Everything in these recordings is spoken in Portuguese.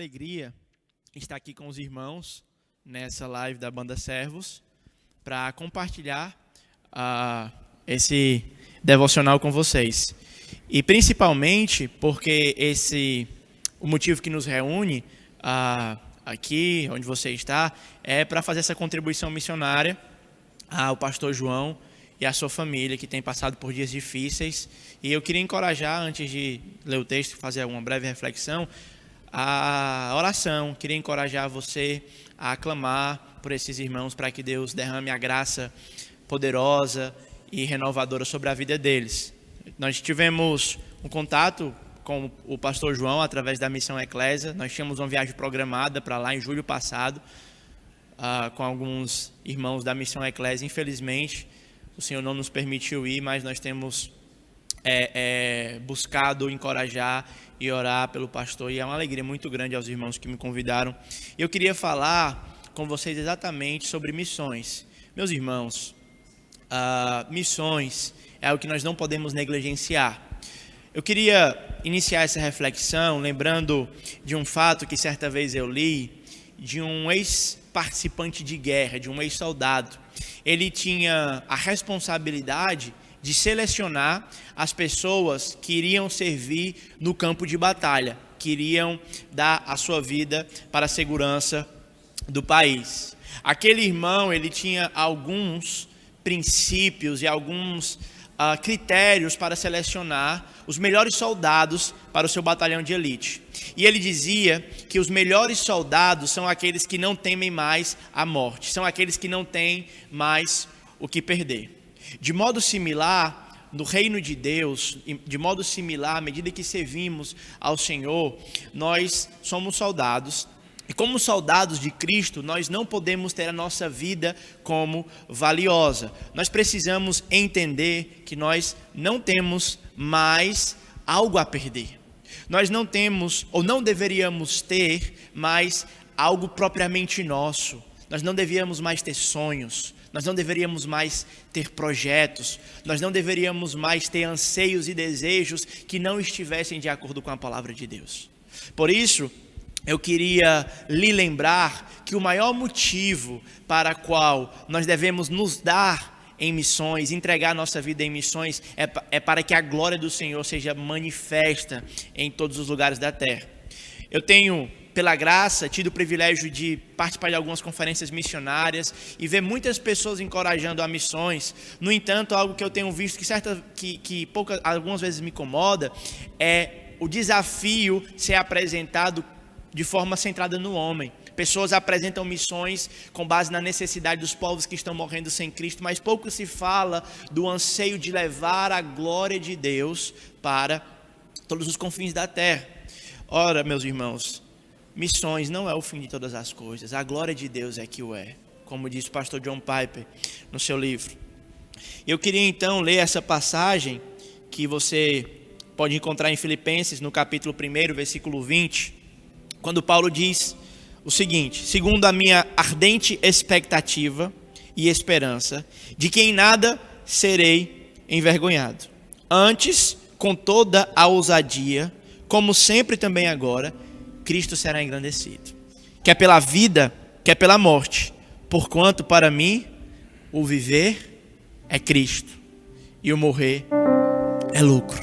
alegria estar aqui com os irmãos nessa live da Banda Servos para compartilhar esse devocional com vocês. E principalmente porque o motivo que nos reúne aqui, onde você está, é para fazer essa contribuição missionária ao pastor João e à sua família, que tem passado por dias difíceis. E eu queria encorajar, antes de ler o texto, fazer uma breve reflexão, a oração. Queria encorajar você a clamar por esses irmãos para que Deus derrame a graça poderosa e renovadora sobre a vida deles. Nós tivemos um contato com o pastor João através da Missão Eclésia. Nós tínhamos uma viagem programada para lá em julho passado, com alguns irmãos da Missão Eclésia. Infelizmente, o Senhor não nos permitiu ir, mas nós temos buscado encorajar e orar pelo pastor, e é uma alegria muito grande aos irmãos que me convidaram. Eu queria falar com vocês exatamente sobre missões. Meus irmãos, missões é algo que nós não podemos negligenciar. Eu queria iniciar essa reflexão lembrando de um fato que certa vez eu li, de um ex-participante de guerra, de um ex-soldado. Ele tinha a responsabilidade de selecionar as pessoas que iriam servir no campo de batalha, que iriam dar a sua vida para a segurança do país. Aquele irmão, ele tinha alguns princípios e alguns critérios para selecionar os melhores soldados para o seu batalhão de elite. E ele dizia que os melhores soldados são aqueles que não temem mais a morte, são aqueles que não têm mais o que perder. De modo similar, no reino de Deus, de modo similar, à medida que servimos ao Senhor, nós somos soldados. E como soldados de Cristo, nós não podemos ter a nossa vida como valiosa. Nós precisamos entender que nós não temos mais algo a perder. Nós não temos, ou não deveríamos ter, mais algo propriamente nosso. Nós não deveríamos mais ter sonhos. Nós não deveríamos mais ter projetos. Nós não deveríamos mais ter anseios e desejos que não estivessem de acordo com a palavra de Deus. Por isso, eu queria lhe lembrar que o maior motivo para o qual nós devemos nos dar em missões, entregar a nossa vida em missões, é para que a glória do Senhor seja manifesta em todos os lugares da terra. Eu tenho, pela graça, tido o privilégio de participar de algumas conferências missionárias e ver muitas pessoas encorajando a missões. No entanto, algo que eu tenho visto que algumas vezes me incomoda é o desafio ser apresentado de forma centrada no homem. Pessoas apresentam missões com base na necessidade dos povos que estão morrendo sem Cristo, mas pouco se fala do anseio de levar a glória de Deus para todos os confins da terra. Ora, meus irmãos, missões não é o fim de todas as coisas, a glória de Deus é que o é, como diz o pastor John Piper no seu livro. Eu queria então ler essa passagem que você pode encontrar em Filipenses, no capítulo 1, versículo 20, quando Paulo diz o seguinte: segundo a minha ardente expectativa e esperança, de que em nada serei envergonhado. Antes, com toda a ousadia, como sempre também agora, Cristo será engrandecido. Quer pela vida, quer pela morte, porquanto para mim o viver é Cristo e o morrer é lucro.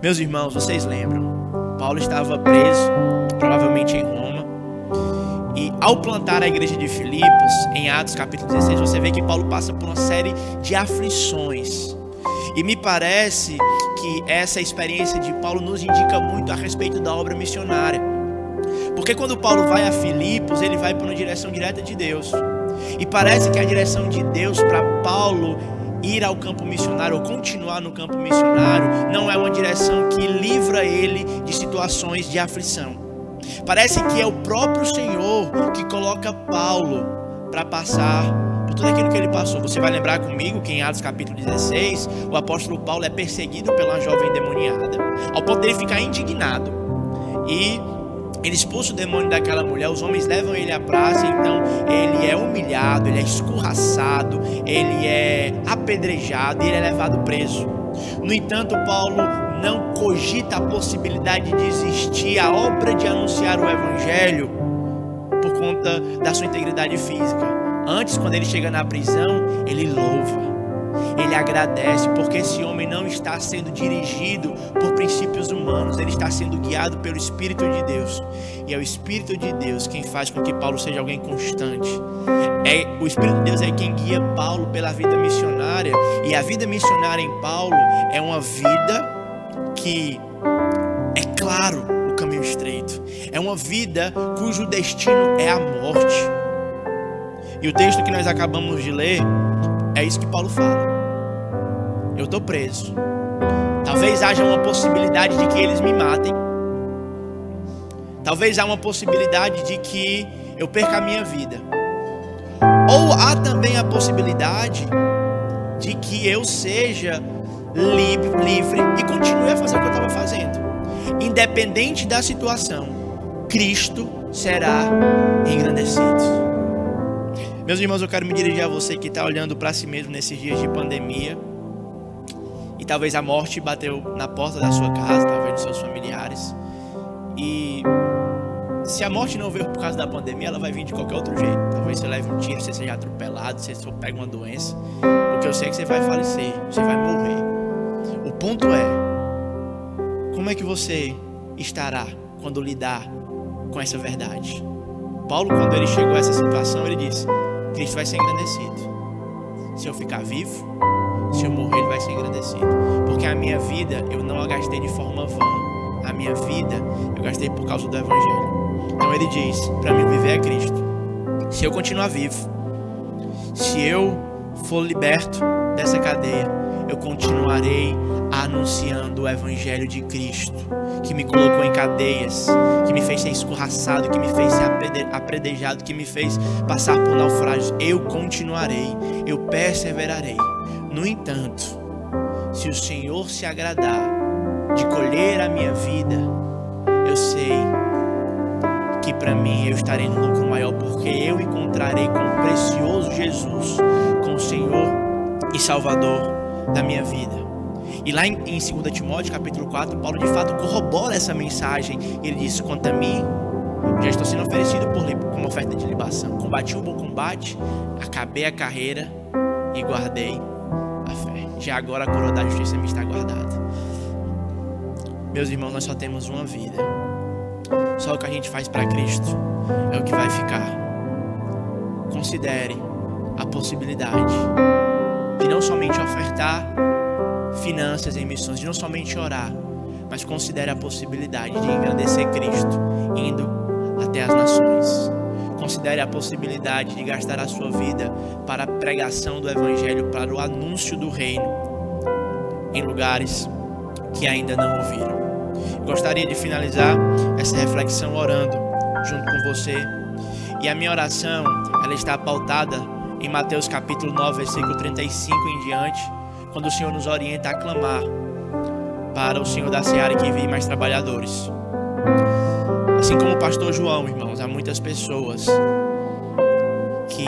Meus irmãos, vocês lembram? Paulo estava preso, provavelmente em Roma, e ao plantar a igreja de Filipos, em Atos capítulo 16, você vê que Paulo passa por uma série de aflições. E me parece que essa experiência de Paulo nos indica muito a respeito da obra missionária. Porque quando Paulo vai a Filipos, ele vai por uma direção direta de Deus. E parece que a direção de Deus para Paulo ir ao campo missionário ou continuar no campo missionário não é uma direção que livra ele de situações de aflição. Parece que é o próprio Senhor que coloca Paulo para passar por tudo aquilo que ele passou. Você vai lembrar comigo que em Atos capítulo 16, o apóstolo Paulo é perseguido pela jovem endemoniada, ao ponto de ele ficar indignado. E ele expulsa o demônio daquela mulher, os homens levam ele à praça, então ele é humilhado, ele é escorraçado, ele é apedrejado e ele é levado preso. No entanto, Paulo não cogita a possibilidade de desistir a obra de anunciar o Evangelho por conta da sua integridade física. Antes, quando ele chega na prisão, ele louva, ele agradece, porque esse homem não está sendo dirigido por princípios humanos, ele está sendo guiado pelo Espírito de Deus. E é o Espírito de Deus quem faz com que Paulo seja alguém constante. O Espírito de Deus é quem guia Paulo pela vida missionária. E a vida missionária em Paulo é uma vida que é claro o caminho estreito. É uma vida cujo destino é a morte. E o texto que nós acabamos de ler é isso que Paulo fala. Eu estou preso. Talvez haja uma possibilidade de que eles me matem. Talvez há uma possibilidade de que eu perca a minha vida. Ou há também a possibilidade de que eu seja livre e continue a fazer o que eu estava fazendo. Independente da situação, Cristo será engrandecido. Meus irmãos, eu quero me dirigir a você que está olhando para si mesmo nesses dias de pandemia. E talvez a morte bateu na porta da sua casa, talvez dos seus familiares. E se a morte não veio por causa da pandemia, ela vai vir de qualquer outro jeito. Talvez você leve um tiro, você seja atropelado, você pegue uma doença. O que eu sei é que você vai falecer, você vai morrer. O ponto é, como é que você estará quando lidar com essa verdade? Paulo, quando ele chegou a essa situação, ele disse: Cristo vai ser engrandecido. Se eu ficar vivo, se eu morrer, ele vai ser engrandecido. Porque a minha vida eu não a gastei de forma vã. A minha vida eu gastei por causa do Evangelho. Então ele diz: para mim viver é Cristo. Se eu continuar vivo, se eu for liberto dessa cadeia, eu continuarei anunciando o Evangelho de Cristo, que me colocou em cadeias, que me fez ser escorraçado, que me fez ser apredejado, que me fez passar por naufrágios. Eu continuarei, eu perseverarei. No entanto, se o Senhor se agradar de colher a minha vida, eu sei que para mim eu estarei no lucro maior, porque eu encontrarei com o precioso Jesus, com o Senhor e Salvador da minha vida. E lá em 2 Timóteo capítulo 4, Paulo de fato corrobora essa mensagem. Ele diz: quanto a mim, já estou sendo oferecido como oferta de libação. Combati o bom combate, acabei a carreira e guardei a fé. Já agora a coroa da justiça me está guardada. Meus irmãos, nós só temos uma vida. Só o que a gente faz para Cristo é o que vai ficar. Considere a possibilidade de não somente ofertar finanças em missões, de não somente orar, mas considere a possibilidade de engrandecer Cristo indo até as nações. Considere a possibilidade de gastar a sua vida para a pregação do Evangelho, para o anúncio do reino em lugares que ainda não ouviram. Gostaria de finalizar essa reflexão orando junto com você. E a minha oração, ela está pautada em Mateus capítulo 9, versículo 35 em diante, quando o Senhor nos orienta a clamar para o Senhor da Seara que envie mais trabalhadores. Assim como o pastor João, irmãos, há muitas pessoas que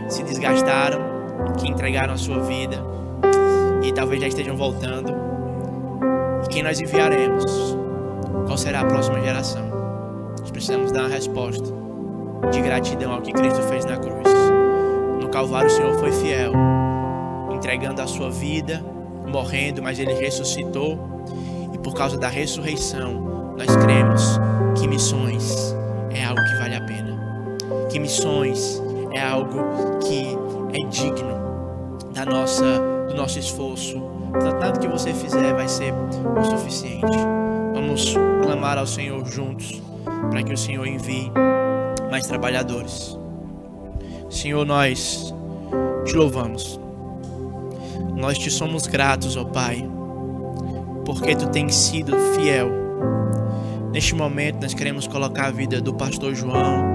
se desgastaram, que entregaram a sua vida e talvez já estejam voltando. E quem nós enviaremos? Qual será a próxima geração? Nós precisamos dar uma resposta de gratidão ao que Cristo fez na cruz. No Calvário o Senhor foi fiel, entregando a sua vida, morrendo, mas Ele ressuscitou. E por causa da ressurreição, nós cremos que missões é algo que vale a pena. Que missões é algo que é digno do nosso esforço. Nada que você fizer vai ser o suficiente. Vamos clamar ao Senhor juntos, para que o Senhor envie mais trabalhadores. Senhor, nós te louvamos. Nós te somos gratos, ó Pai, porque tu tens sido fiel. Neste momento nós queremos colocar a vida do pastor João,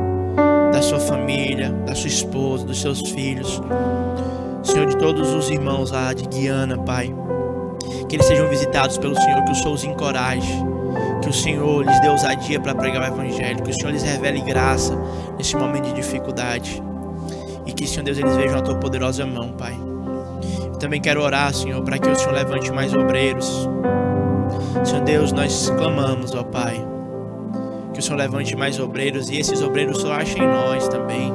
da sua família, da sua esposa, dos seus filhos, Senhor, de todos os irmãos lá de Guiana, Pai. Que eles sejam visitados pelo Senhor, que o Senhor os encoraje, que o Senhor lhes dê ousadia para pregar o Evangelho, que o Senhor lhes revele graça nesse momento de dificuldade, e que, Senhor Deus, eles vejam a tua poderosa mão, Pai. Eu também quero orar, Senhor, para que o Senhor levante mais obreiros, Senhor Deus, nós clamamos, ó Pai, que o Senhor levante mais obreiros e esses obreiros só achem em nós também.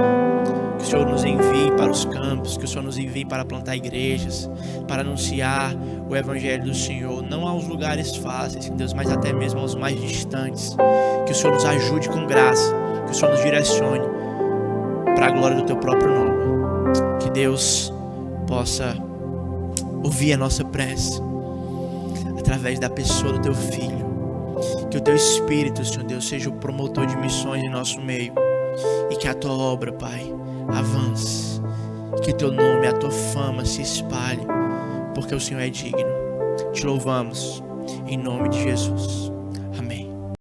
Que o Senhor nos envie para os campos, que o Senhor nos envie para plantar igrejas, para anunciar o Evangelho do Senhor, não aos lugares fáceis, Deus, mas até mesmo aos mais distantes. Que o Senhor nos ajude com graça, que o Senhor nos direcione para a glória do Teu próprio nome. Que Deus possa ouvir a nossa prece através da pessoa do Teu Filho. Que o Teu Espírito, Senhor Deus, seja o promotor de missões em nosso meio. E que a Tua obra, Pai, avance. Que o Teu nome, a Tua fama se espalhe. Porque o Senhor é digno. Te louvamos em nome de Jesus.